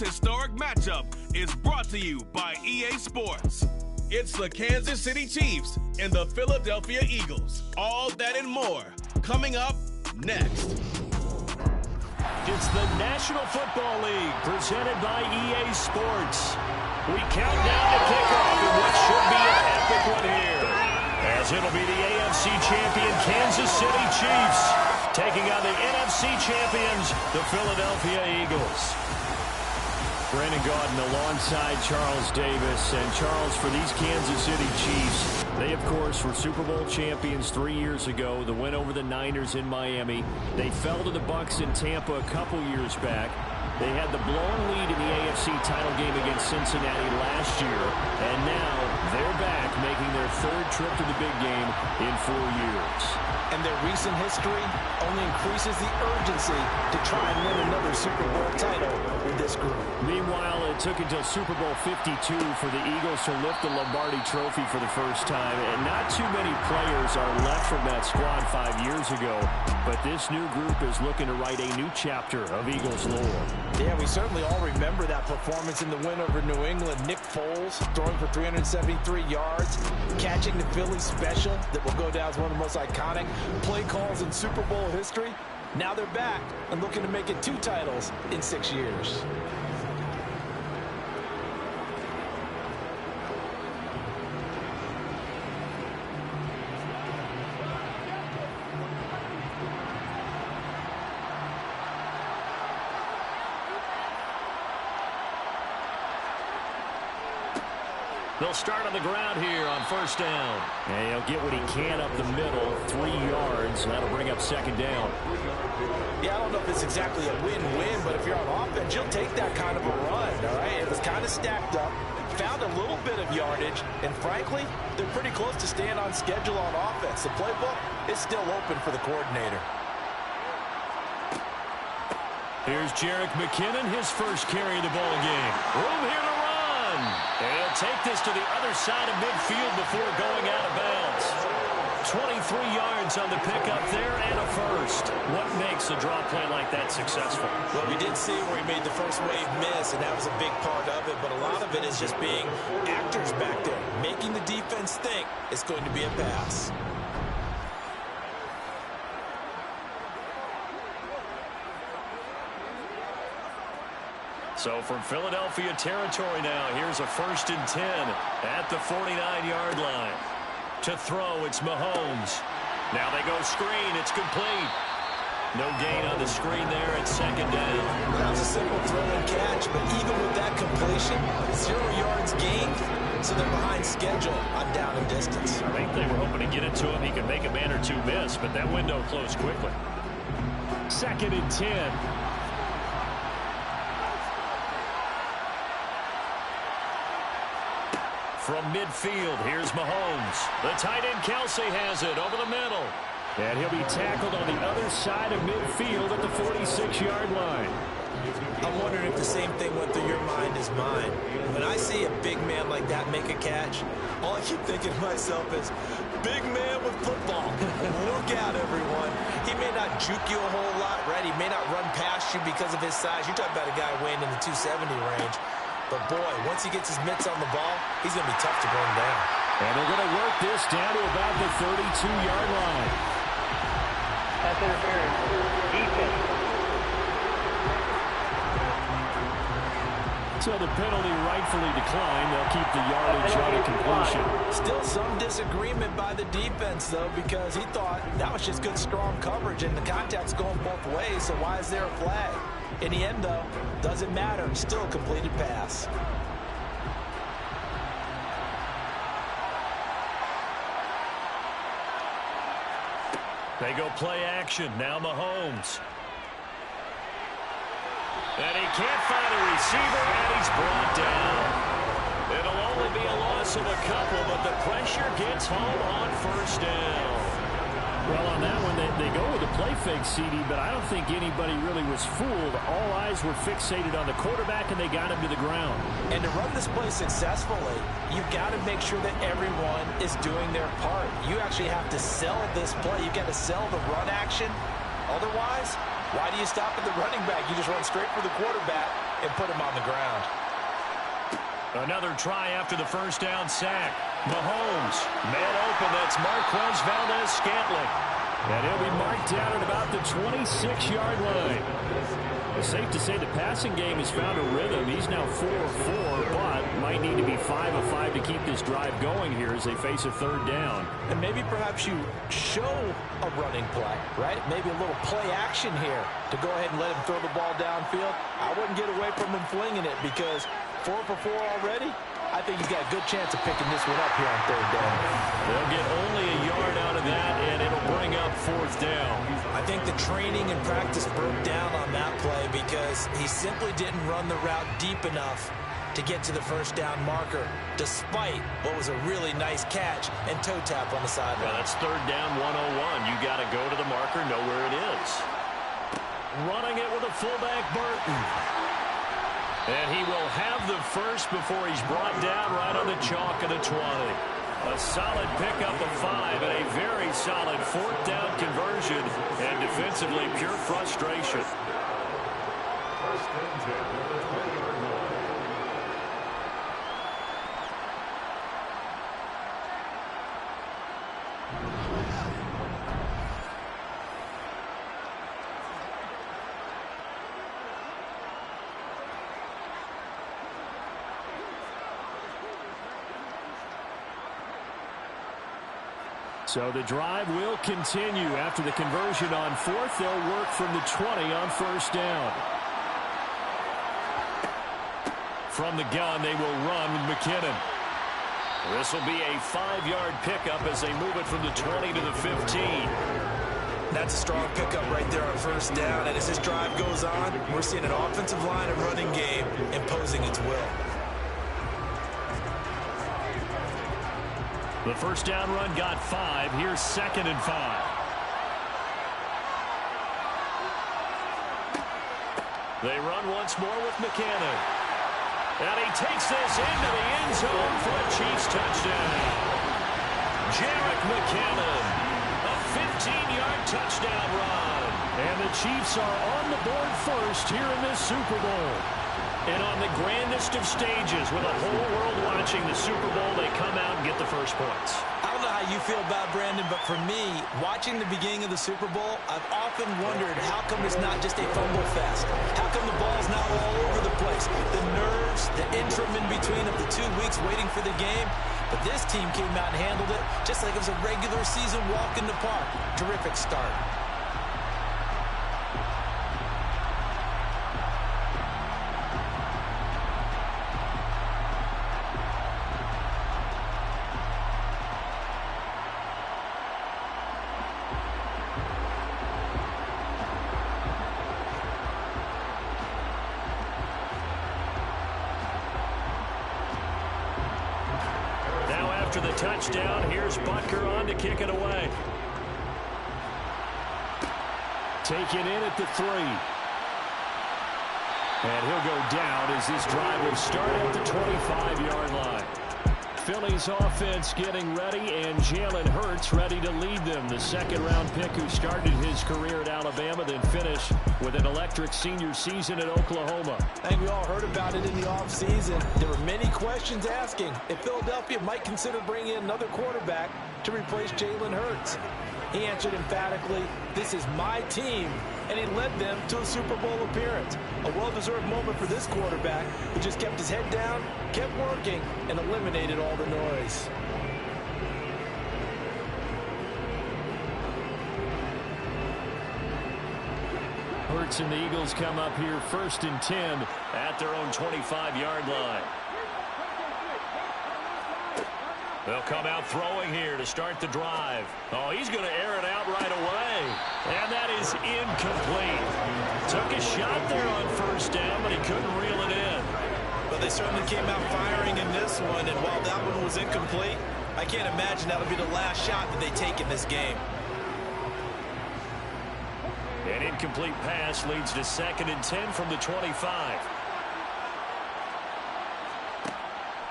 historic matchup is brought to you by EA Sports. It's the Kansas City Chiefs and the Philadelphia Eagles. All that and more coming up next. It's the National Football League presented by EA Sports. We count down to kickoff in what should be an epic one here, as it'll be the AFC champion Kansas City Chiefs taking on the NFC champions, the Philadelphia Eagles. Brandon Gaudin alongside Charles Davis. And Charles, for these Kansas City Chiefs, they, of course, were Super Bowl champions 3 years ago. The win over the Niners in Miami. They fell to the Bucs in Tampa a couple years back. They had the blown lead in the AFC title game against Cincinnati last year. And now they're back making their third trip to the big game in 4 years. And their recent history only increases the urgency to try and win another Super Bowl title with this group. Meanwhile, it took until Super Bowl 52 for the Eagles to lift the Lombardi Trophy for the first time. And not too many players are left from that squad 5 years ago. But this new group is looking to write a new chapter of Eagles lore. Yeah, we certainly all remember that performance in the win over New England. Nick Foles throwing for 373 yards, catching the Philly special that will go down as one of the most iconic play calls in Super Bowl history. Now they're back and looking to make it 2 titles in 6 years. They'll start on the ground here on first down. And he'll get what he can up the middle, 3 yards. That'll bring up second down. Yeah, I don't know if it's exactly a win-win, but if you're on offense, you'll take that kind of a run, all right? It was kind of stacked up, found a little bit of yardage, and frankly, they're pretty close to staying on schedule on offense. The playbook is still open for the coordinator. Here's Jerick McKinnon, his first carry of the ball game. Room here to run. And he'll take this to the other side of midfield before going out of bounds. 23 yards on the pickup there and a first. What makes a draw play like that successful? Well, we did see where he made the first wave miss, and that was a big part of it. But a lot of it is just being actors back there, making the defense think it's going to be a pass. So from Philadelphia territory now, here's a 1st and 10 at the 49-yard line. To throw, it's Mahomes. Now they go screen. It's complete. No gain on the screen there at second down. That was a simple throw and catch, but even with that completion, 0 yards gained, so they're behind schedule on down and distance. I think they were hoping to get it to him. He could make a man or two miss, but that window closed quickly. 2nd and 10. From midfield, here's Mahomes. The tight end Kelsey has it over the middle. And he'll be tackled on the other side of midfield at the 46-yard line. I'm wondering if the same thing went through your mind as mine. When I see a big man like that make a catch, all I keep thinking to myself is, big man with football. Look out, everyone. He may not juke you a whole lot, right? He may not run past you because of his size. You're talking about a guy weighing in the 270 range. But, boy, once he gets his mitts on the ball, he's going to be tough to bring down. And they're going to work this down to about the 32-yard line. Pass interference. Defense. So the penalty rightfully declined. They'll keep the yardage on a completion. Still some disagreement by the defense, though, because he thought that was just good, strong coverage, and the contact's going both ways, so why is there a flag? In the end, though, doesn't matter. Still a completed pass. They go play action. Now Mahomes. And he can't find a receiver, and he's brought down. It'll only be a loss of a couple, but the pressure gets home on first down. Well, on that one, they go with the play fake, CD, but I don't think anybody really was fooled. All eyes were fixated on the quarterback, and they got him to the ground. And to run this play successfully, you've got to make sure that everyone is doing their part. You actually have to sell this play. You've got to sell the run action. Otherwise, why do you stop at the running back? You just run straight for the quarterback, and put him on the ground. Another try after the first down sack. Mahomes, man open, that's Marquez Valdes-Scantling. And he'll be marked down at about the 26-yard line. It's safe to say the passing game has found a rhythm. He's now 4-4, but might need to be 5 of 5 to keep this drive going here as they face a third down. And maybe perhaps you show a running play, right? Maybe a little play action here to go ahead and let him throw the ball downfield. I wouldn't get away from him flinging it because 4 for 4 already. I think he's got a good chance of picking this one up here on third down. They'll get only a yard out of that, and it'll bring up fourth down. I think the training and practice broke down on that play because he simply didn't run the route deep enough to get to the first down marker, despite what was a really nice catch and toe tap on the sideline. Well, that's third down 101. You got to go to the marker, know where it is. Running it with a fullback, Burton. And he will have the first before he's brought down right on the chalk of the 20. A solid pickup of 5 and a very solid fourth down conversion. And defensively, pure frustration. So the drive will continue. After the conversion on fourth, they'll work from the 20 on first down. From the gun, they will run with McKinnon. This will be a 5-yard pickup as they move it from the 20 to the 15. That's a strong pickup right there on first down. And as this drive goes on, we're seeing an offensive line and running game imposing its will. The first down run got 5. Here's 2nd and 5. They run once more with McKinnon. And he takes this into the end zone for a Chiefs touchdown. Jerick McKinnon, a 15-yard touchdown run. And the Chiefs are on the board first here in this Super Bowl. And on the grandest of stages, with the whole world watching the Super Bowl, they come out and get the first points. I don't know how you feel about Brandon, but for me, watching the beginning of the Super Bowl, I've often wondered how come it's not just a fumble fest? How come the ball's not all over the place? The nerves, the interim in between of the 2 weeks waiting for the game. But this team came out and handled it just like it was a regular season walk in the park. Terrific start. After the touchdown, here's Butker on to kick it away. Taken in at the 3. And he'll go down as this drive will start at the 25-yard line. Philly's offense getting ready, and Jalen Hurts ready to lead them. The second-round pick who started his career at Alabama, then finished with an electric senior season at Oklahoma. I think we all heard about it in the offseason. There were many questions asking if Philadelphia might consider bringing in another quarterback to replace Jalen Hurts. He answered emphatically, "This is my team," and he led them to a Super Bowl appearance. A well-deserved moment for this quarterback who just kept his head down, kept working, and eliminated all the noise. Hurts and the Eagles come up here 1st and 10 at their own 25-yard line. They'll come out throwing here to start the drive. Oh, he's going to air it out right away. And that is incomplete. Took a shot there on first down, but he couldn't reel it in. But they certainly came out firing in this one, and while that one was incomplete, I can't imagine that'll be the last shot that they take in this game. An incomplete pass leads to 2nd and 10 from the 25.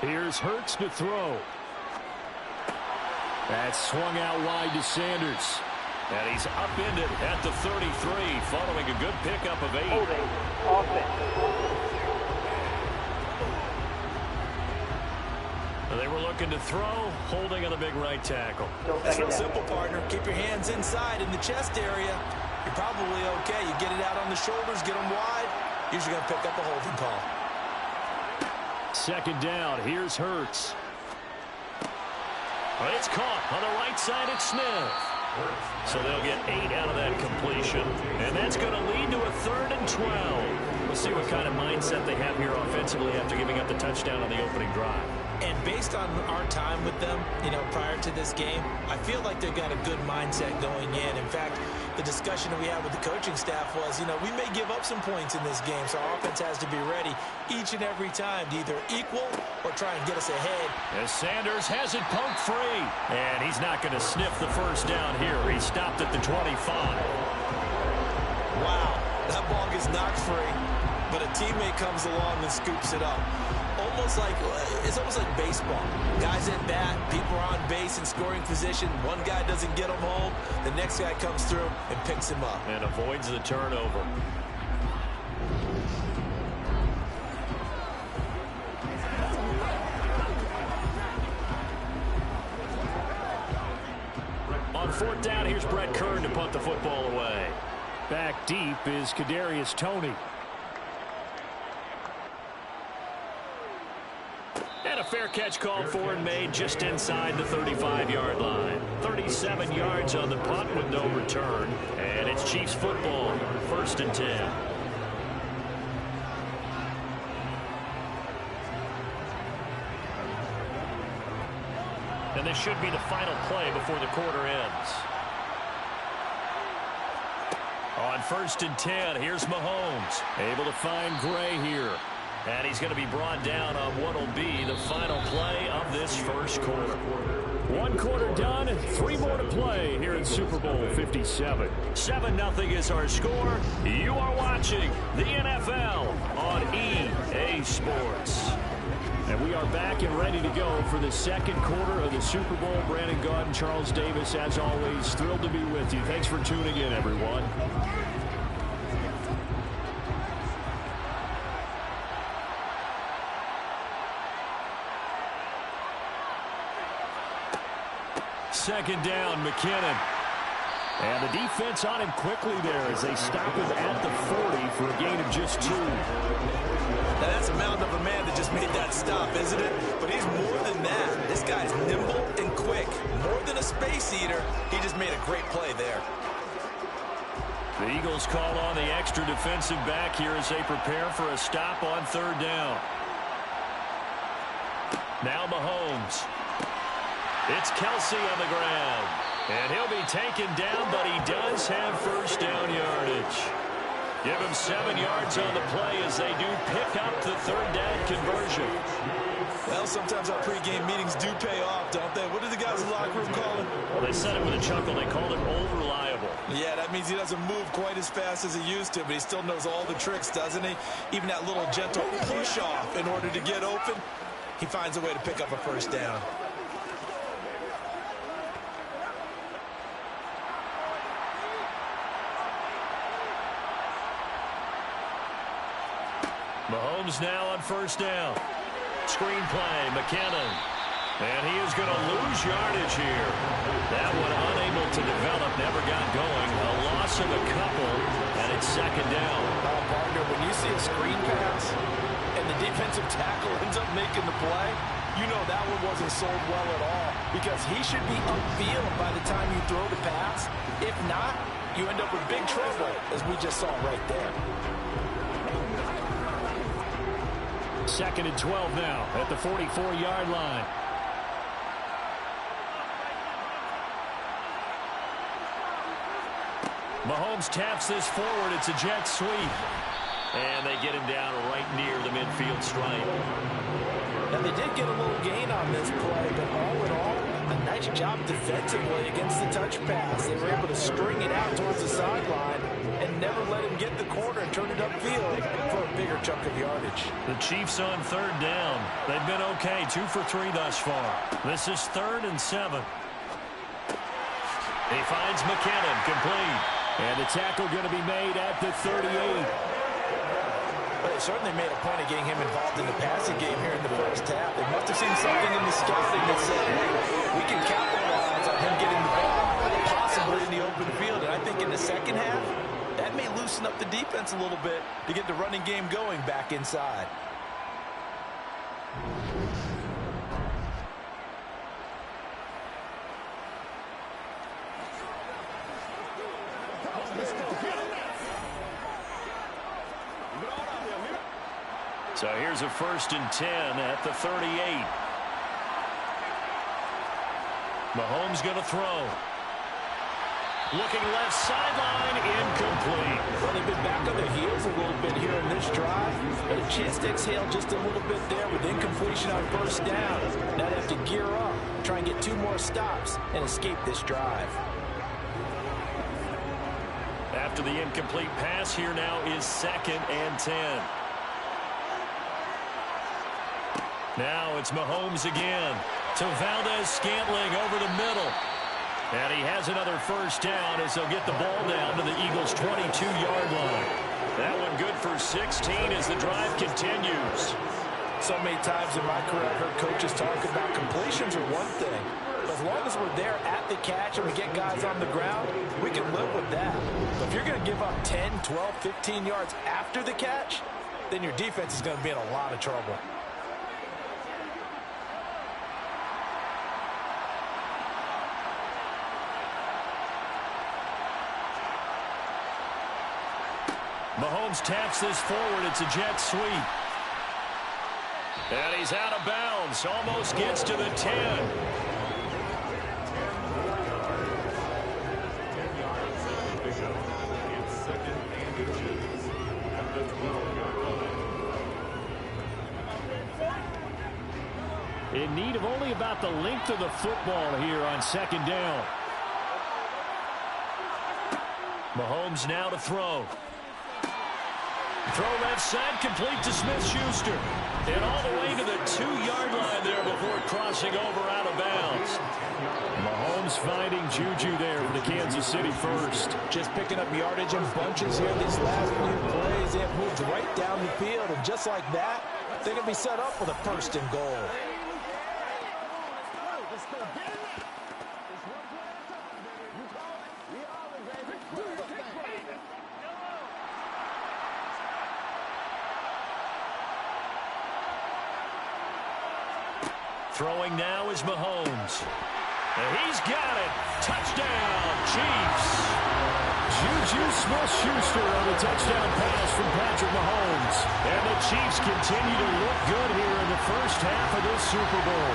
Here's Hurts to throw. That swung out wide to Sanders. And he's upended at the 33 following a good pickup of 8. Holding offense. They were looking to throw, holding on the big right tackle. That's real simple, partner. Keep your hands inside in the chest area. You're probably okay. You get it out on the shoulders, get them wide. Usually going to pick up a holding call. Second down. Here's Hurts. It's caught on the right side. It's Smith. So they'll get 8 out of that completion. And that's going to lead to a 3rd and 12. We'll see what kind of mindset they have here offensively after giving up the touchdown on the opening drive. And based on our time with them, prior to this game, I feel like they've got a good mindset going in. In fact, the discussion that we had with the coaching staff was, we may give up some points in this game, so our offense has to be ready each and every time to either equal or try and get us ahead. As Sanders has it poked free, and he's not going to sniff the first down here. He stopped at the 25. Wow, that ball gets knocked free, but a teammate comes along and scoops it up. It's almost like baseball. Guys at bat, people are on base in scoring position. One guy doesn't get him home. The next guy comes through and picks him up. And avoids the turnover. On 4th down, here's Brett Kern to punt the football away. Back deep is Kadarius Toney. And a fair catch called for and made just inside the 35-yard line. 37 yards on the punt with no return. And it's Chiefs football, 1st and 10. And this should be the final play before the quarter ends. On 1st and 10, here's Mahomes. Able to find Gray here. And he's going to be brought down on what will be the final play of this first quarter. 1 quarter done, 3 more to play here in Super Bowl 57. 7-0 is our score. You are watching the NFL on EA Sports. And we are back and ready to go for the second quarter of the Super Bowl. Brandon Gaudin and Charles Davis, as always, thrilled to be with you. Thanks for tuning in, everyone. Second down, McKinnon. And the defense on him quickly there as they stop him at the 40 for a gain of just 2. Now that's a mountain of a man that just made that stop, isn't it? But he's more than that. This guy's nimble and quick. More than a space eater, he just made a great play there. The Eagles call on the extra defensive back here as they prepare for a stop on 3rd down. Now Mahomes. It's Kelsey on the ground. And he'll be taken down, but he does have first down yardage. Give him 7 yards on the play as they do pick up the 3rd down conversion. Well, sometimes our pregame meetings do pay off, don't they? What did the guys in the locker room call him? Well, they said it with a chuckle. They called him old reliable. Yeah, that means he doesn't move quite as fast as he used to, but he still knows all the tricks, doesn't he? Even that little gentle push-off in order to get open, he finds a way to pick up a first down. Mahomes now on 1st down. Screen play, McKinnon. And he is going to lose yardage here. That one unable to develop, never got going. A loss of a couple, and it's 2nd down. Partner, when you see a screen pass and the defensive tackle ends up making the play, you know that one wasn't sold well at all because he should be upfield by the time you throw the pass. If not, you end up with big trouble, as we just saw right there. 2nd and 12 now at the 44-yard line. Mahomes taps this forward. It's a jet sweep. And they get him down right near the midfield stripe. Now, they did get a little gain on this play, but all in all, a nice job defensively against the touch pass. They were able to string it out towards the sideline and never let him get the corner and turn it upfield for a bigger chunk of yardage. The Chiefs on 3rd down. They've been okay, 2 for 3 thus far. This is 3rd and 7. He finds McKinnon complete. And the tackle going to be made at the 38. But certainly made a point of getting him involved in the passing game here in the first half. They must have seen something in the scouting that said, hey, we can capitalize on him getting the ball possibly in the open field. And I think in the second half, that may loosen up the defense a little bit to get the running game going back inside. So here's a 1st and 10 at the 38. Mahomes going to throw. Looking left sideline, incomplete. Well, they've been back on their heels a little bit here in this drive, but a chance to exhale just a little bit there with incompletion on 1st down. Now they have to gear up, try and get 2 more stops, and escape this drive. After the incomplete pass, here now is 2nd and 10. Now it's Mahomes again to Valdez-Scantling over the middle. And he has another 1st down as they'll get the ball down to the Eagles' 22-yard line. That one good for 16 as the drive continues. So many times in my career I've heard coaches talk about completions are one thing. But as long as we're there at the catch and we get guys on the ground, we can live with that. But if you're going to give up 10, 12, 15 yards after the catch, then your defense is going to be in a lot of trouble. Mahomes taps this forward. It's a jet sweep. And he's out of bounds. Almost gets to the 10. In need of only about the length of the football here on 2nd down. Mahomes now to throw. Throw left side, complete to Smith-Schuster. And all the way to the 2-yard line there before crossing over out of bounds. Mahomes finding Juju there for the Kansas City first. Just picking up yardage in bunches here these last few plays. They have moved right down the field, and just like that, they're going to be set up with a 1st and goal. Throwing now is Mahomes. And he's got it. Touchdown, Chiefs. Juju Smith-Schuster on the touchdown pass from Patrick Mahomes. And the Chiefs continue to look good here in the first half of this Super Bowl.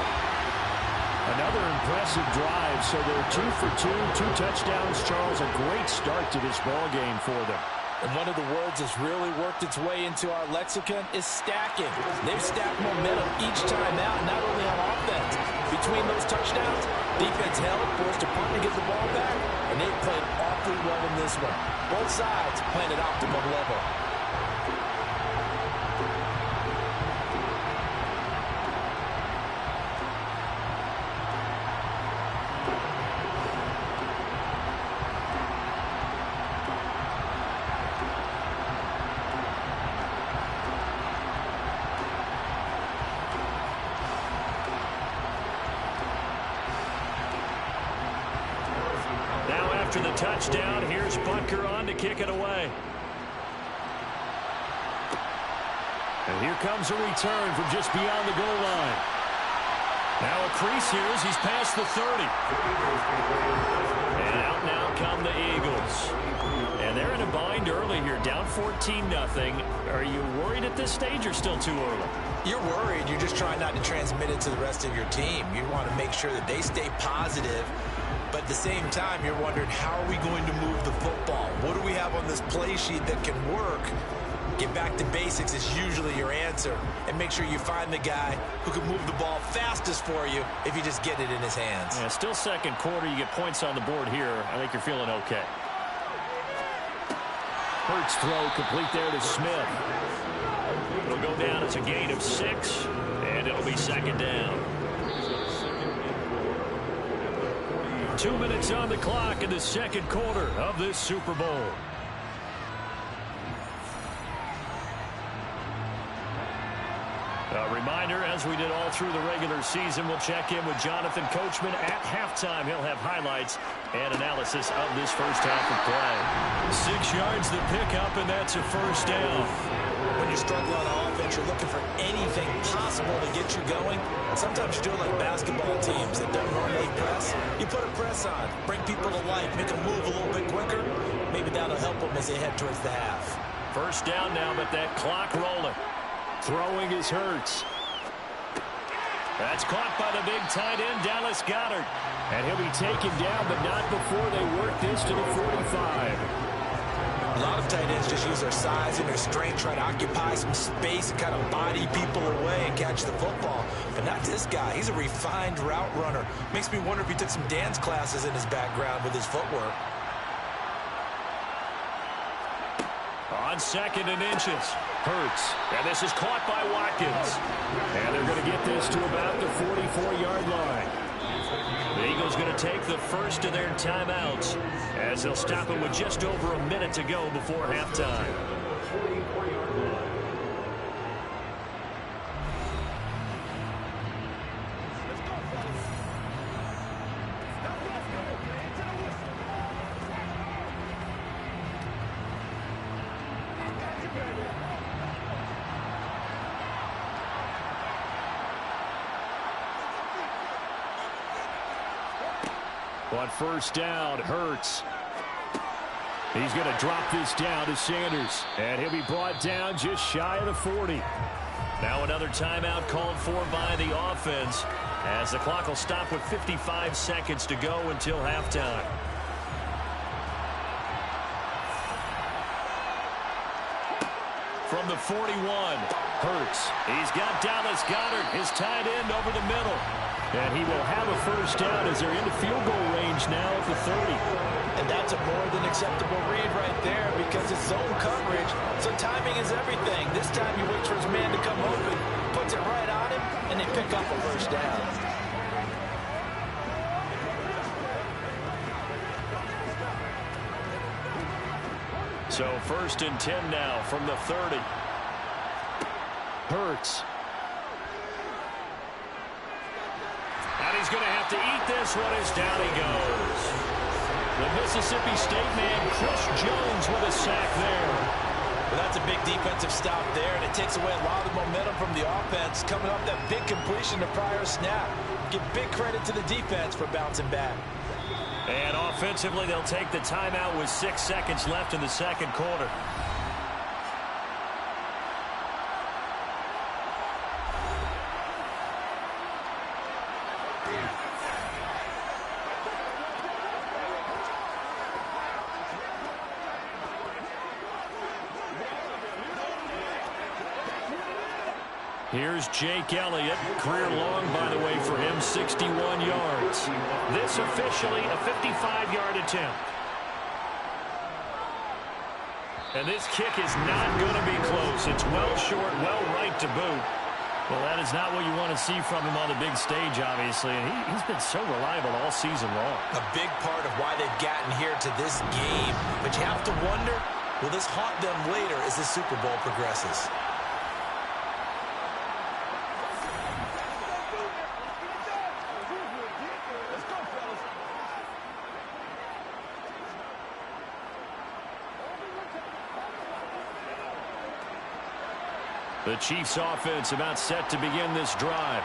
Another impressive drive, so they're 2 for 2, 2 touchdowns. Charles, a great start to this ball game for them. And one of the words that's really worked its way into our lexicon is stacking. They've stacked momentum each time out, not only on offense. Between those touchdowns, defense held, forced a punt to get the ball back, and they've played awfully well in this one. Both sides playing at optimum level. After the touchdown, here's Butker on to kick it away. And here comes a return from just beyond the goal line. Now a crease here as he's past the 30. And out now come the Eagles. And they're in a bind early here, down 14-0. Are you worried at this stage or still too early? You're worried. You're just trying not to transmit it to the rest of your team. You want to make sure that they stay positive. But at the same time, you're wondering, how are we going to move the football? What do we have on this play sheet that can work? Get back to basics is usually your answer. And make sure you find the guy who can move the ball fastest for you if you just get it in his hands. Yeah, still 2nd quarter. You get points on the board here. I think you're feeling okay. Hurts throw complete there to Smith. It'll go down. It's a gain of 6, and it'll be 2nd down. 2 minutes on the clock in the 2nd quarter of this Super Bowl. A reminder, as we did all through the regular season, we'll check in with Jonathan Coachman at halftime. He'll have highlights and analysis of this first half of play. 6 yards the pickup, and that's a first down. When you're struggling on offense, you're looking for anything possible to get you going. Sometimes you do it like basketball teams that don't normally press. You put a press on, bring people to life, make them move a little bit quicker. Maybe that'll help them as they head towards the half. First down now, but that clock rolling. Throwing is Hurts. That's caught by the big tight end, Dallas Goedert. And he'll be taken down, but not before they work this to the 45. A lot of tight ends just use their size and their strength, try to occupy some space and kind of body people away and catch the football. But not this guy. He's a refined route runner. Makes me wonder if he took some dance classes in his background with his footwork. On 2nd and inches, Hurts. And this is caught by Watkins. And they're going to get this to about the 44-yard line. The Eagles going to take the first of their timeouts as they'll stop him with just over a minute to go before halftime. On first down, Hurts. He's going to drop this down to Sanders. And he'll be brought down just shy of the 40. Now another timeout called for by the offense as the clock will stop with 55 seconds to go until halftime. From the 41, Hurts. He's got Dallas Goedert, his tight end, over the middle. And he will have a first down as they're into field goal range now at the 30. And that's a more than acceptable read right there because it's zone coverage, so timing is everything. This time he waits for his man to come open, puts it right on him, and they pick up a first down. So 1st and 10 now from the 30. Hurts. And he's going to have to eat this one as down he goes. The Mississippi State man, Chris Jones, with a sack there. Well, that's a big defensive stop there, and it takes away a lot of momentum from the offense. Coming off that big completion the prior snap. Give big credit to the defense for bouncing back. And offensively, they'll take the timeout with 6 seconds left in the second quarter. Here's Jake Elliott. Career long, by the way, for him, 61 yards. This officially a 55-yard attempt. And this kick is not going to be close. It's well short, well right to boot. Well, that is not what you want to see from him on the big stage, obviously. And he's been so reliable all season long. A big part of why they've gotten here to this game. But you have to wonder, will this haunt them later as the Super Bowl progresses? The Chiefs offense about set to begin this drive.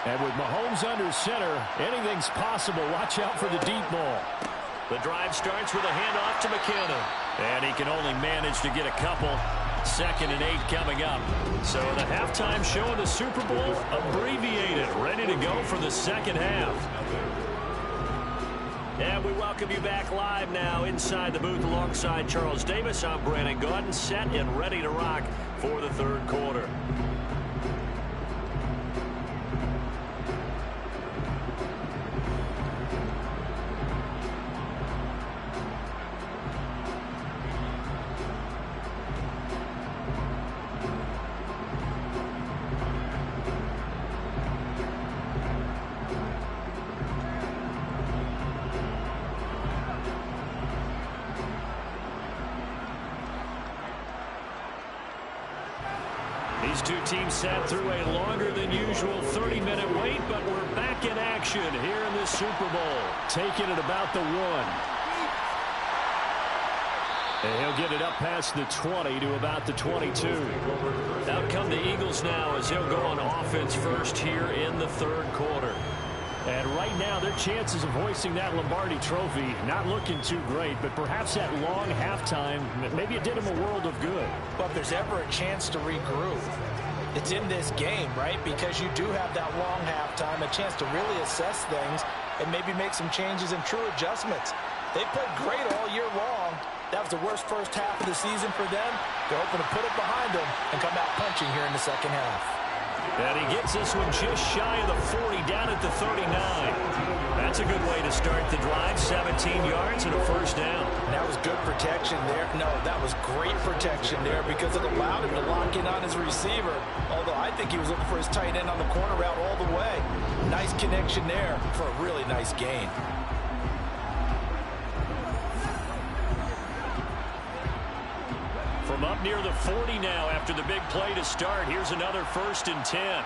And with Mahomes under center, anything's possible. Watch out for the deep ball. The drive starts with a handoff to McKinnon. And he can only manage to get a couple. 2nd and 8 coming up. So the halftime show of the Super Bowl abbreviated. Ready to go for the second half. And we welcome you back live now inside the booth alongside Charles Davis. I'm Brandon Gaudin, set and ready to rock for the third quarter. two teams sat through a longer than usual 30-minute wait, but we're back in action here in this Super Bowl. Taking it about the 1. And he'll get it up past the 20 to about the 22. Out come the Eagles now as he'll go on offense first here in the third quarter. And right now, their chances of hoisting that Lombardi trophy not looking too great, but perhaps that long halftime, maybe it did them a world of good. But if there's ever a chance to regroup, it's in this game, right? Because you do have that long halftime, a chance to really assess things and maybe make some changes and true adjustments. They played great all year long. That was the worst first half of the season for them. They're hoping to put it behind them and come out punching here in the second half. And he gets this one just shy of the 40, down at the 39. That's a good way to start the drive. 17 yards and a first down. That was good protection there. No, that was great protection there because it allowed him to lock in on his receiver. Although I think he was looking for his tight end on the corner route all the way. Nice connection there for a really nice gain. From up near the 40 now after the big play to start. Here's another 1st and 10.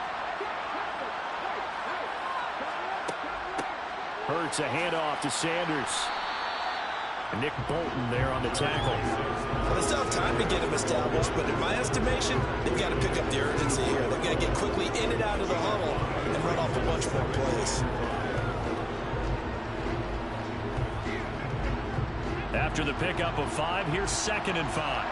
Hurts a handoff to Sanders. And Nick Bolton there on the tackle. Well, they still have time to get him established, but in my estimation, they've got to pick up the urgency here. They've got to get quickly in and out of the huddle and run off a bunch more plays. After the pickup of 5, here's 2nd and 5.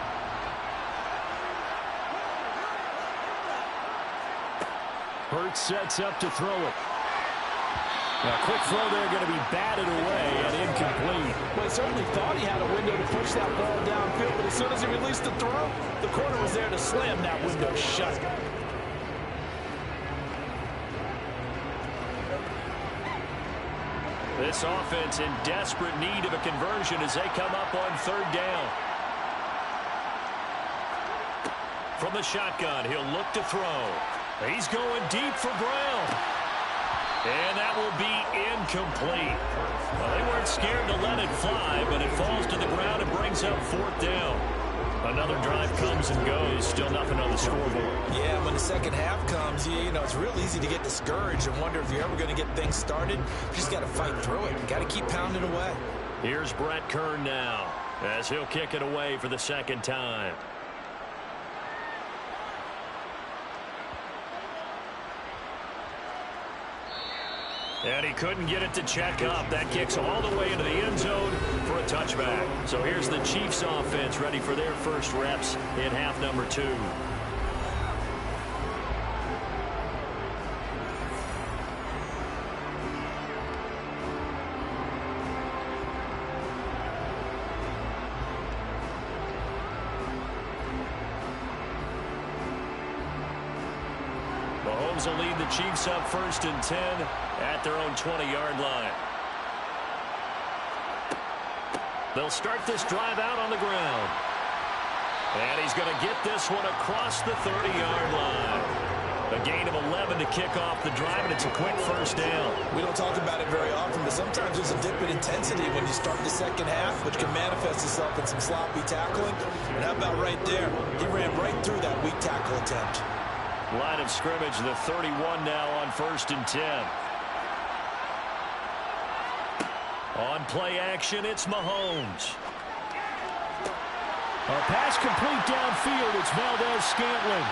Hurts sets up to throw it. A quick throw there going to be batted away and incomplete. Well, he certainly thought he had a window to push that ball downfield, but as soon as he released the throw, the corner was there to slam that window shut. This offense in desperate need of a conversion as they come up on 3rd down. From the shotgun, he'll look to throw. He's going deep for Brown. And that will be incomplete. Well, they weren't scared to let it fly, but it falls to the ground and brings up 4th down. Another drive comes and goes. Still nothing on the scoreboard. Yeah, when the second half comes, you know, it's real easy to get discouraged and wonder if you're ever going to get things started. You just got to fight through it. You got to keep pounding away. Here's Brett Kern now as he'll kick it away for the 2nd time. And he couldn't get it to check up. That kicks all the way into the end zone for a touchback. So here's the Chiefs offense ready for their first reps in half number 2. Mahomes will lead the Chiefs up 1st and 10 at their own 20-yard line. They'll start this drive out on the ground. And he's going to get this one across the 30-yard line. A gain of 11 to kick off the drive, and it's a quick first down. We don't talk about it very often, but sometimes there's a dip in intensity when you start the second half, which can manifest itself in some sloppy tackling. And how about right there? He ran right through that weak tackle attempt. Line of scrimmage, the 31 now on 1st and 10. On play action, it's Mahomes. A pass complete downfield. It's Valdez-Scantling.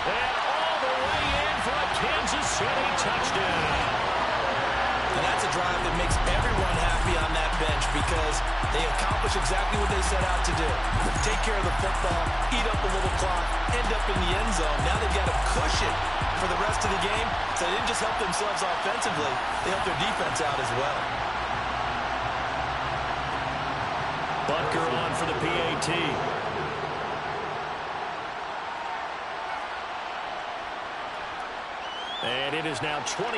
And all the way in for a Kansas City touchdown. And that's a drive that makes everyone happy on that bench because they accomplish exactly what they set out to do. Take care of the football, eat up a little clock, end up in the end zone. Now they've got a cushion for the rest of the game. So they didn't just help themselves offensively, they helped their defense out as well. Butker on for the PAT. And it is now 21-0.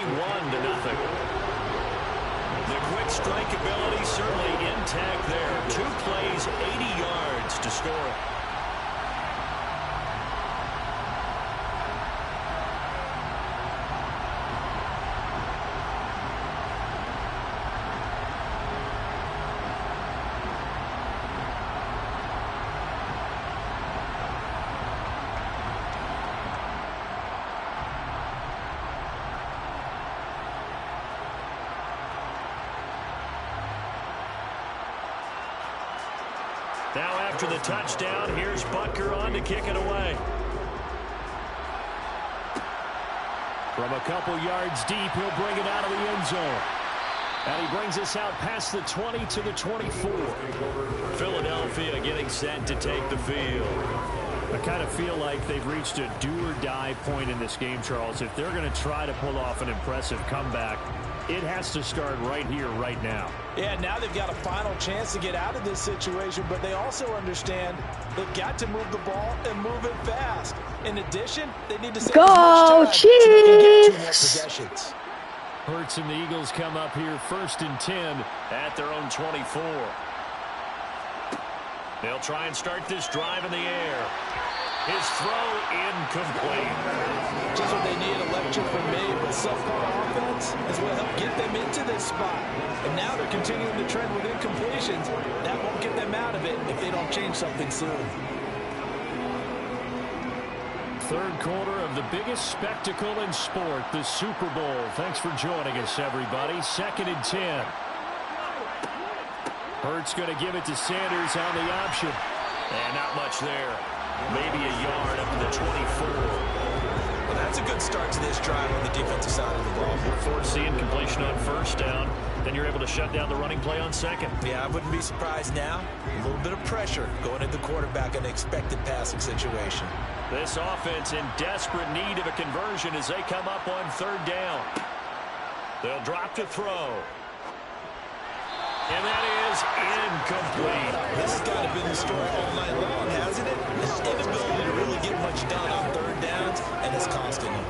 The quick strike ability certainly intact there. 2 plays, 80 yards to score. after the touchdown. Here's Butker on to kick it away. From a couple yards deep, he'll bring it out of the end zone. And he brings us out past the 20 to the 24. Philadelphia getting set to take the field. I kind of feel like they've reached a do-or-die point in this game, Charles. If they're going to try to pull off an impressive comeback, it has to start right here, right now. Yeah, now they've got a final chance to get out of this situation, but they also understand they've got to move the ball and move it fast. In addition, they need to save Go as much time so they can get 2 more Chiefs! possessions. Hurts and the Eagles come up here 1st and 10 at their own 24. They'll try and start this drive in the air. His throw incomplete. Just what they need, a lecture from me, but subpar offense is what helped get them into this spot. And now they're continuing the trend with incompletions. That won't get them out of it if they don't change something soon. Third quarter of the biggest spectacle in sport, the Super Bowl. Thanks for joining us, everybody. 2nd and 10. Hurts going to give it to Sanders on the option. And not much there. Maybe a yard up to the 24. Well, that's a good start to this drive on the defensive side of the ball. Force the incompletion on 1st down. Then you're able to shut down the running play on 2nd. Yeah, I wouldn't be surprised now. A little bit of pressure going at the quarterback in an expected passing situation. This offense in desperate need of a conversion as they come up on 3rd down. They'll drop to throw. And that is incomplete. This has got to be the story all night long, hasn't it? This inability to really get much done on 3rd downs, and it's costing them.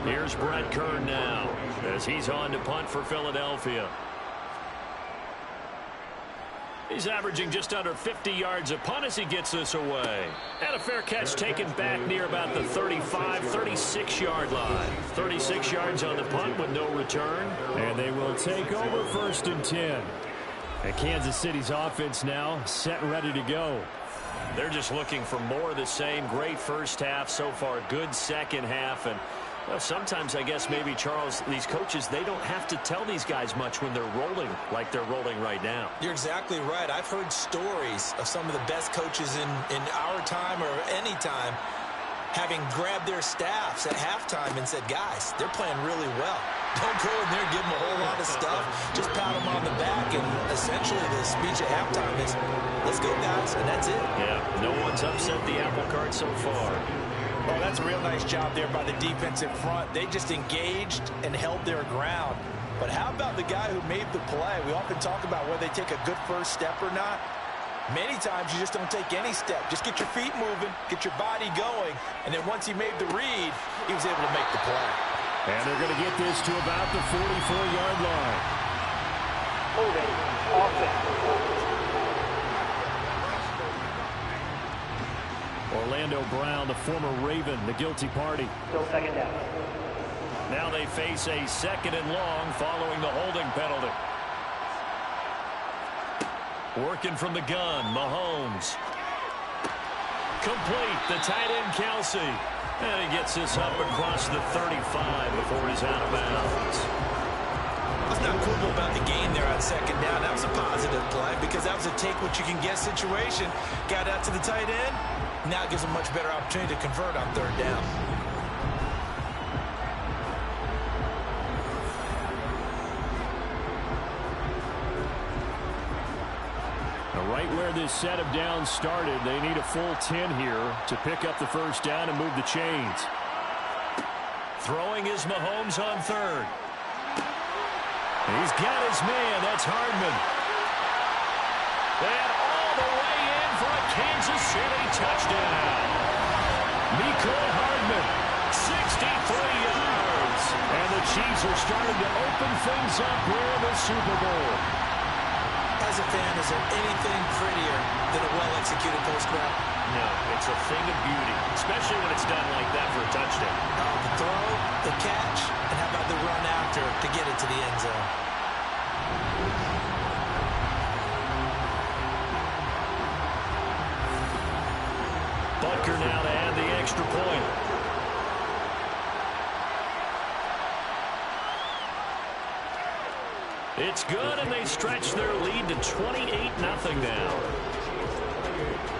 Here's Brett Kern now as he's on to punt for Philadelphia. He's averaging just under 50 yards a punt as he gets this away. And a fair catch taken back near about the 35, 36-yard line. 36 yards on the punt with no return. And they will take over 1st and 10. And Kansas City's offense now set and ready to go. They're just looking for more of the same. Great first half so far. Good second half. And well, sometimes I guess maybe, Charles, these coaches, they don't have to tell these guys much when they're rolling like they're rolling right now. You're exactly right. I've heard stories of some of the best coaches in our time or any time having grabbed their staffs at halftime and said, guys, they're playing really well. Don't go in there and give them a whole lot of stuff. Just pat them on the back. And essentially the speech at halftime is, let's go, guys, and that's it. Yeah, no one's upset the apple cart so far. Oh, that's a real nice job there by the defense in front. They just engaged and held their ground. But how about the guy who made the play? We often talk about whether they take a good first step or not. Many times you just don't take any step. Just get your feet moving, get your body going, and then once he made the read, he was able to make the play. And they're going to get this to about the 44-yard line. Holding offense. Orlando Brown, the former Raven, the guilty party. Still 2nd down. Now they face a 2nd and long following the holding penalty. Working from the gun, Mahomes. Complete, the tight end Kelsey. And he gets this up across the 35 before he's out of bounds. What's not cool about the game there on 2nd down? That was a positive play because that was a take-what-you-can-get situation. Got out to the tight end. Now it gives them much better opportunity to convert on 3rd down. Now, right where this set of downs started, they need a full 10 here to pick up the 1st down and move the chains. Throwing is Mahomes on 3rd. He's got his man. That's Hardman. And all the way in for a Kansas City touchdown. Mecole Hardman, 63 yards. And the Chiefs are starting to open things up here in the Super Bowl. As a fan, is there anything prettier than a well-executed post route? No, it's a thing of beauty, especially when it's done like that for a touchdown. The throw, the catch, and how about the run after to get it to the end zone? Butker now to add the extra point. It's good, and they stretch their lead to 28-0 now.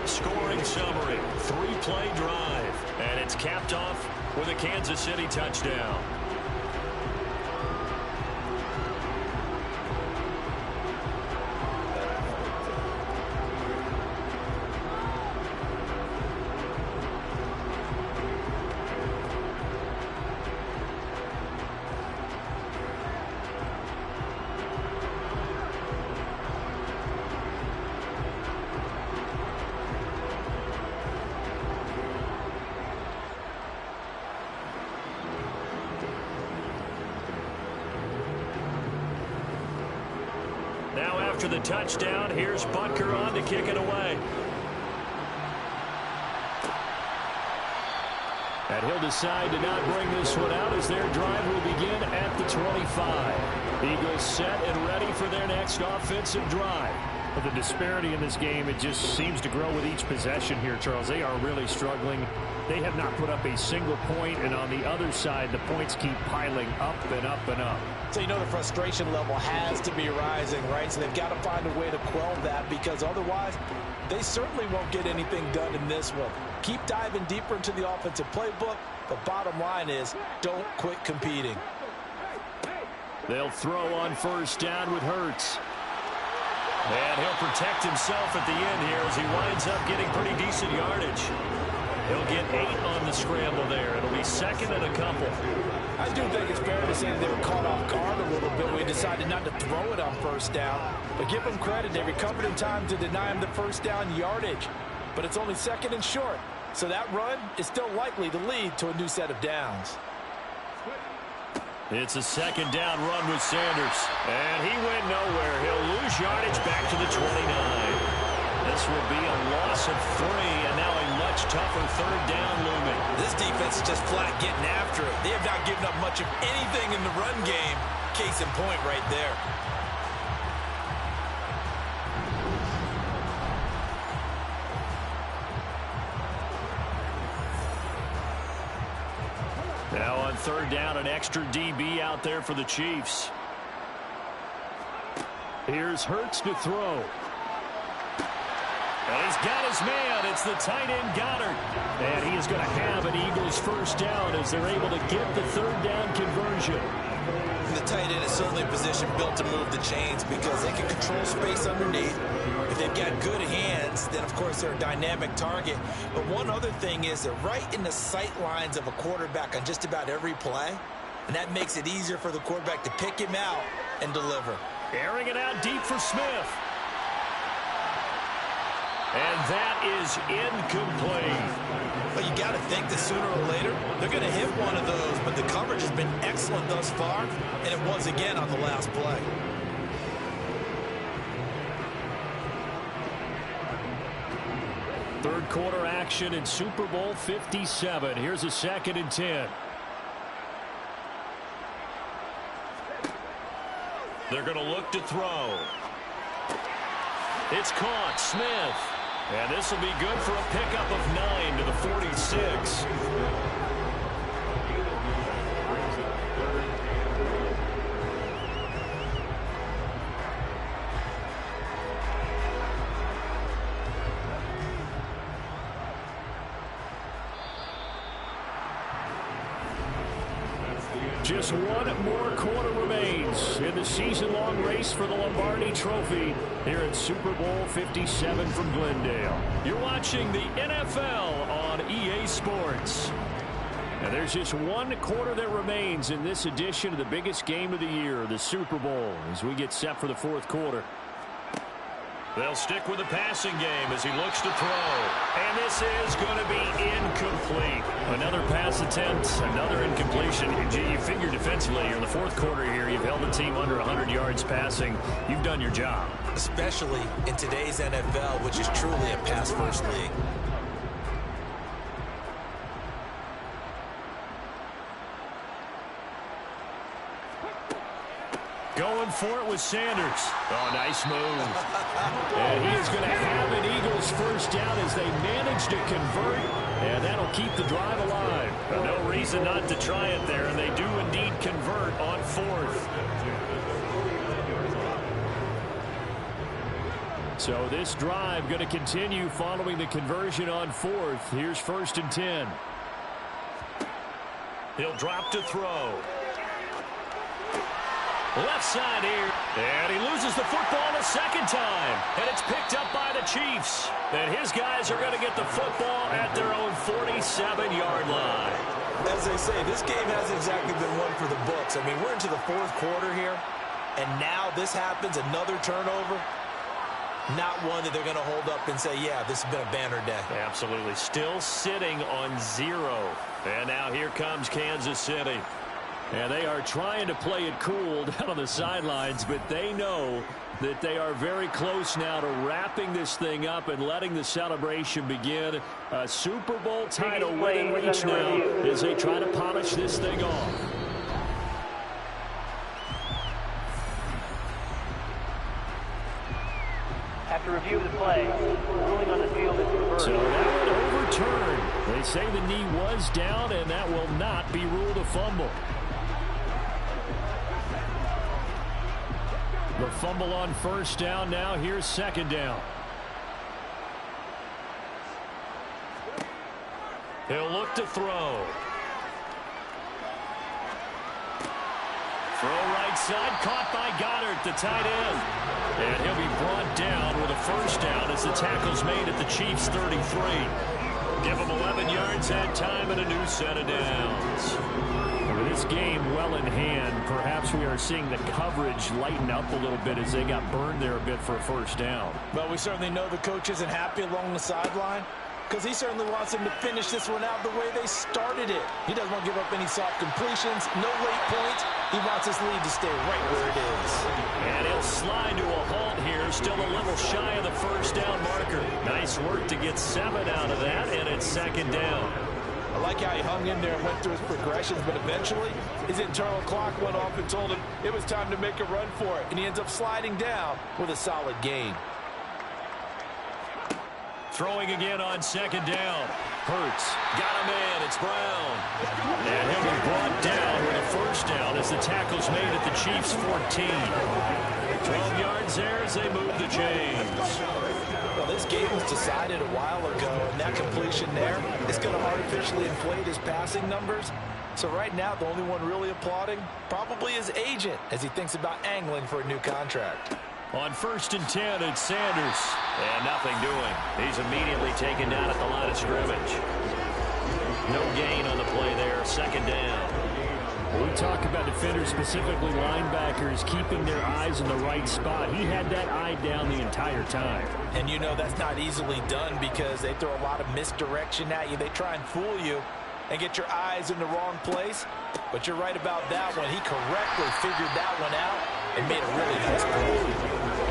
Scoring summary, 3-play drive, and it's capped off with a Kansas City touchdown. Now after the touchdown, here's Butker on to kick it away. And he'll decide to not bring this one out as their drive will begin at the 25. Eagles set and ready for their next offensive drive. But the disparity in this game, it just seems to grow with each possession here, Charles. They are really struggling. They have not put up a single point, and on the other side, the points keep piling up and up and up. So you know the frustration level has to be rising, right? So they've got to find a way to quell that, because otherwise they certainly won't get anything done in this one. Keep diving deeper into the offensive playbook. The bottom line is don't quit competing. They'll throw on first down with Hurts. And he'll protect himself at the end here as he winds up getting pretty decent yardage. He'll get 8 on the scramble there. It'll be second and a couple. I do think it's fair to say that they were caught off guard a little bit when we decided not to throw it on first down. But give them credit. They recovered in time to deny him the first down yardage. But it's only second and short. So that run is still likely to lead to a new set of downs. It's a second down run with Sanders. And he went nowhere. He'll lose yardage back to the 29. This will be a loss of 3, and now a much tougher third down looming. This defense is just flat getting after it. They have not given up much of anything in the run game. Case in point right there. Now on third down, an extra DB out there for the Chiefs. Here's Hurts to throw. And he's got his man. It's the tight end Goddard. And he is going to have an Eagles first down as they're able to get the third down conversion. The tight end is certainly a position built to move the chains because they can control space underneath. If they've got good hands, then of course they're a dynamic target. But one other thing is they're right in the sight lines of a quarterback on just about every play. And that makes it easier for the quarterback to pick him out and deliver. Airing it out deep for Smith. And that is incomplete. But you got to think that sooner or later they're going to hit one of those. But the coverage has been excellent thus far, and it was again on the last play. Third quarter action in Super Bowl 57. Here's a 2nd and 10. They're going to look to throw. It's caught. Smith. And this will be good for a pickup of 9 to the 46. Just one more quarter remains in the season-long race for the Lombardi Trophy here at Super Bowl 57 from Glendale. You're watching the NFL on EA Sports. And there's just one quarter that remains in this edition of the biggest game of the year, the Super Bowl, as we get set for the fourth quarter. They'll stick with the passing game as he looks to throw. And this is going to be incomplete. Another pass attempt, another incompletion. You figure defensively in the fourth quarter here, you've held the team under 100 yards passing. You've done your job. Especially in today's NFL, which is truly a pass-first league. Going for it with Sanders. Oh, nice move. And he is going to have an Eagles first down as they manage to convert. And that'll keep the drive alive. No reason not to try it there. And they do indeed convert on fourth. So this drive going to continue following the conversion on 4th. Here's 1st and 10. He'll drop to throw. Left side here. And he loses the football a second time. And it's picked up by the Chiefs. And his guys are going to get the football at their own 47-yard line. As they say, this game hasn't exactly been one for the books. I mean, we're into the 4th quarter here. And now this happens, another turnover. Not one that they're going to hold up and say, yeah, this has been a banner day. Absolutely. Still sitting on 0. And now here comes Kansas City. And they are trying to play it cool down on the sidelines, but they know that they are very close now to wrapping this thing up and letting the celebration begin. A Super Bowl title within reach now as they try to polish this thing off. After review of the play, ruling on the field is reversed. So that one overturned. They say the knee was down, and that will not be ruled a fumble. The fumble on 1st down. Now here's 2nd down. He'll look to throw. Throw right side, caught by Goddard, the tight end. And he'll be brought down with a 1st down as the tackle's made at the Chiefs' 33. Give them 11 yards that time and a new set of downs. With this game well in hand, perhaps we are seeing the coverage lighten up a little bit as they got burned there a bit for a 1st down. But we certainly know the coach isn't happy along the sideline because he certainly wants them to finish this one out the way they started it. He doesn't want to give up any soft completions, no late points. He wants his lead to stay right where it is. And he'll slide to a halt here, still a little shy of the 1st down marker. Nice work to get 7 out of that, and it's 2nd down. I like how he hung in there and went through his progressions, but eventually his internal clock went off and told him it was time to make a run for it, and he ends up sliding down with a solid gain. Throwing again on 2nd down. Hurts. Got him in. It's Brown. And he'll be brought down with a 1st down as the tackle's made at the Chiefs' 14. 12 yards there as they move the chains. Well, this game was decided a while ago, and that completion there is going to artificially inflate his passing numbers. So right now, the only one really applauding probably his agent as he thinks about angling for a new contract. On 1st and 10, it's Sanders. And nothing doing. He's immediately taken down at the line of scrimmage. No gain on the play there. 2nd down. We talk about defenders, specifically linebackers, keeping their eyes in the right spot. He had that eye down the entire time. And you know that's not easily done because they throw a lot of misdirection at you. They try and fool you and get your eyes in the wrong place. But you're right about that one. He correctly figured that one out and made a really nice play.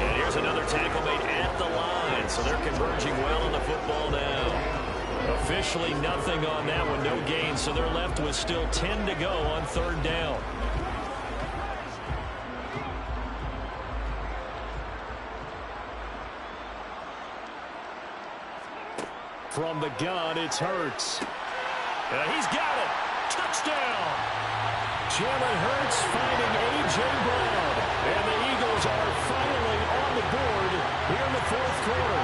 And here's another tackle made at the line. So they're converging well on the football now. Officially nothing on that one, no gain. So they're left with still 10 to go on 3rd down. From the gun, it's Hurts. He's got it. Touchdown. Jalen Hurts finding A.J. Brown. And the Eagles are finally on the board here in the 4th quarter.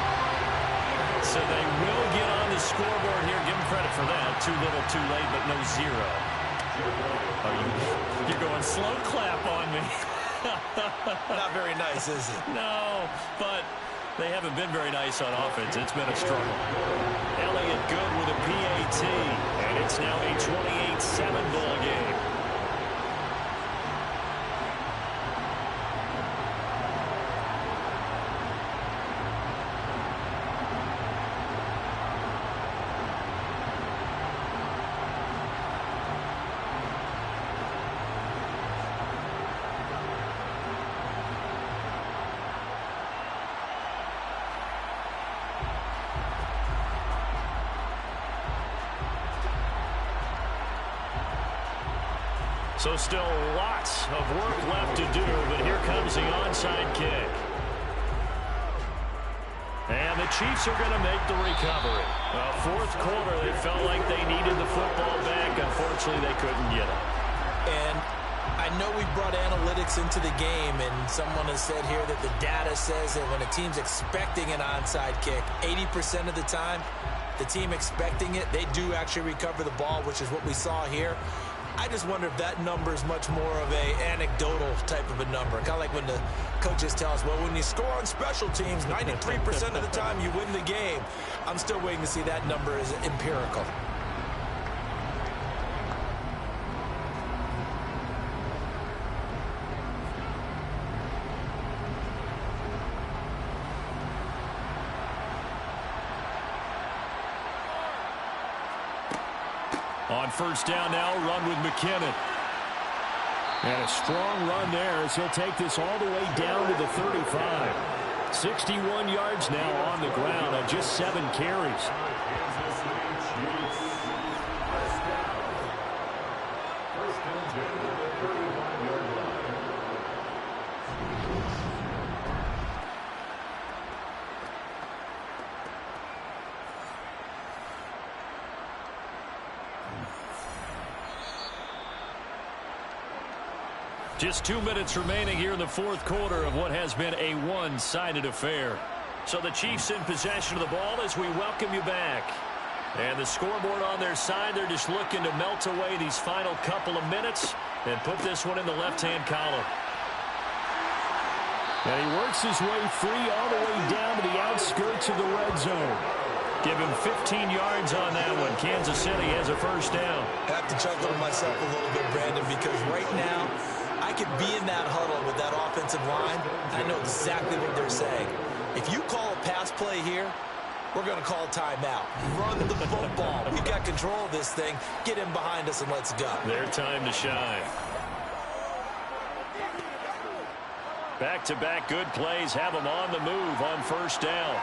So they will get on the scoreboard here. Give them credit for that. Too little, too late, but no 0. You're going slow clap on me. Not very nice, is it? No, but they haven't been very nice on offense. It's been a struggle. Elliott good with a PAT, and it's now a 28-7 ball game. So still lots of work left to do, but here comes the onside kick. And the Chiefs are going to make the recovery. 4th quarter, they felt like they needed the football back. Unfortunately, they couldn't get it. And I know we brought analytics into the game, and someone has said here that the data says that when a team's expecting an onside kick, 80% of the time, the team expecting it, they do actually recover the ball, which is what we saw here. I just wonder if that number is much more of a anecdotal type of a number. Kind of like when the coaches tell us, well, when you score on special teams, 93% of the time you win the game. I'm still waiting to see that number as empirical. On first down now, run with McKinnon. And a strong run there as he'll take this all the way down to the 35. 61 yards now on the ground on just 7 carries. Just 2 minutes remaining here in the fourth quarter of what has been a one-sided affair. So the Chiefs in possession of the ball as we welcome you back. And the scoreboard on their side, they're just looking to melt away these final couple of minutes and put this one in the left-hand column. And he works his way free all the way down to the outskirts of the red zone. Give him 15 yards on that one. Kansas City has a first down. I have to chuckle to myself a little bit, Brandon, because right now I could be in that huddle with that offensive line. I know exactly what they're saying. If you call a pass play here, we're going to call a timeout. Run the football. We've got control of this thing. Get him behind us and let's go. Their time to shine. Back-to-back good plays have them on the move on first down.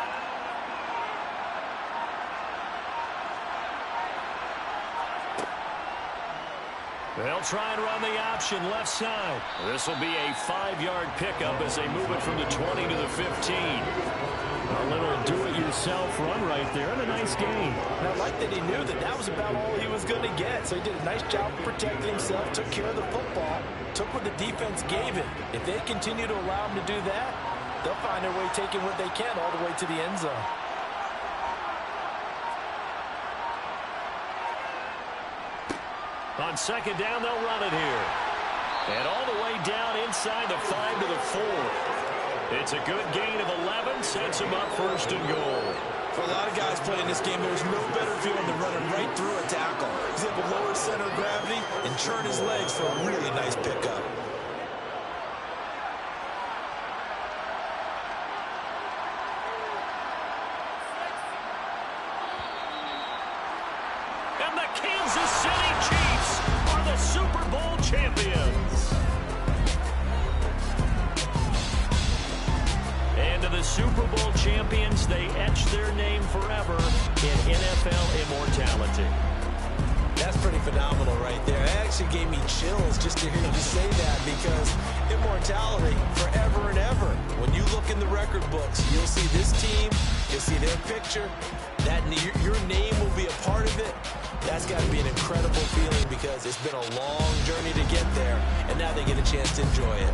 They'll try and run the option left side. This will be a 5-yard pickup as they move it from the 20 to the 15. A little do-it-yourself run right there and a nice gain. And I like that he knew that that was about all he was going to get. So he did a nice job protecting himself, took care of the football, took what the defense gave him. If they continue to allow him to do that, they'll find their way taking what they can all the way to the end zone. On second down, they'll run it here. And all the way down inside the 5 to the 4. It's a good gain of 11, sets him up first and goal. For a lot of guys playing this game, there's no better feeling than running right through a tackle. He's able to lower center of gravity and churn his legs for a really nice pickup. And the Kansas City Chiefs are the Super Bowl champions. And to the Super Bowl champions, they etch their name forever in NFL immortality. That's pretty phenomenal right there. It actually gave me chills just to hear you say that, because immortality forever and ever. When you look in the record books, you'll see this team, you'll see their picture, that your name will be a part of it. That's got to be an incredible feeling, because it's been a long journey to get there, and now they get a chance to enjoy it.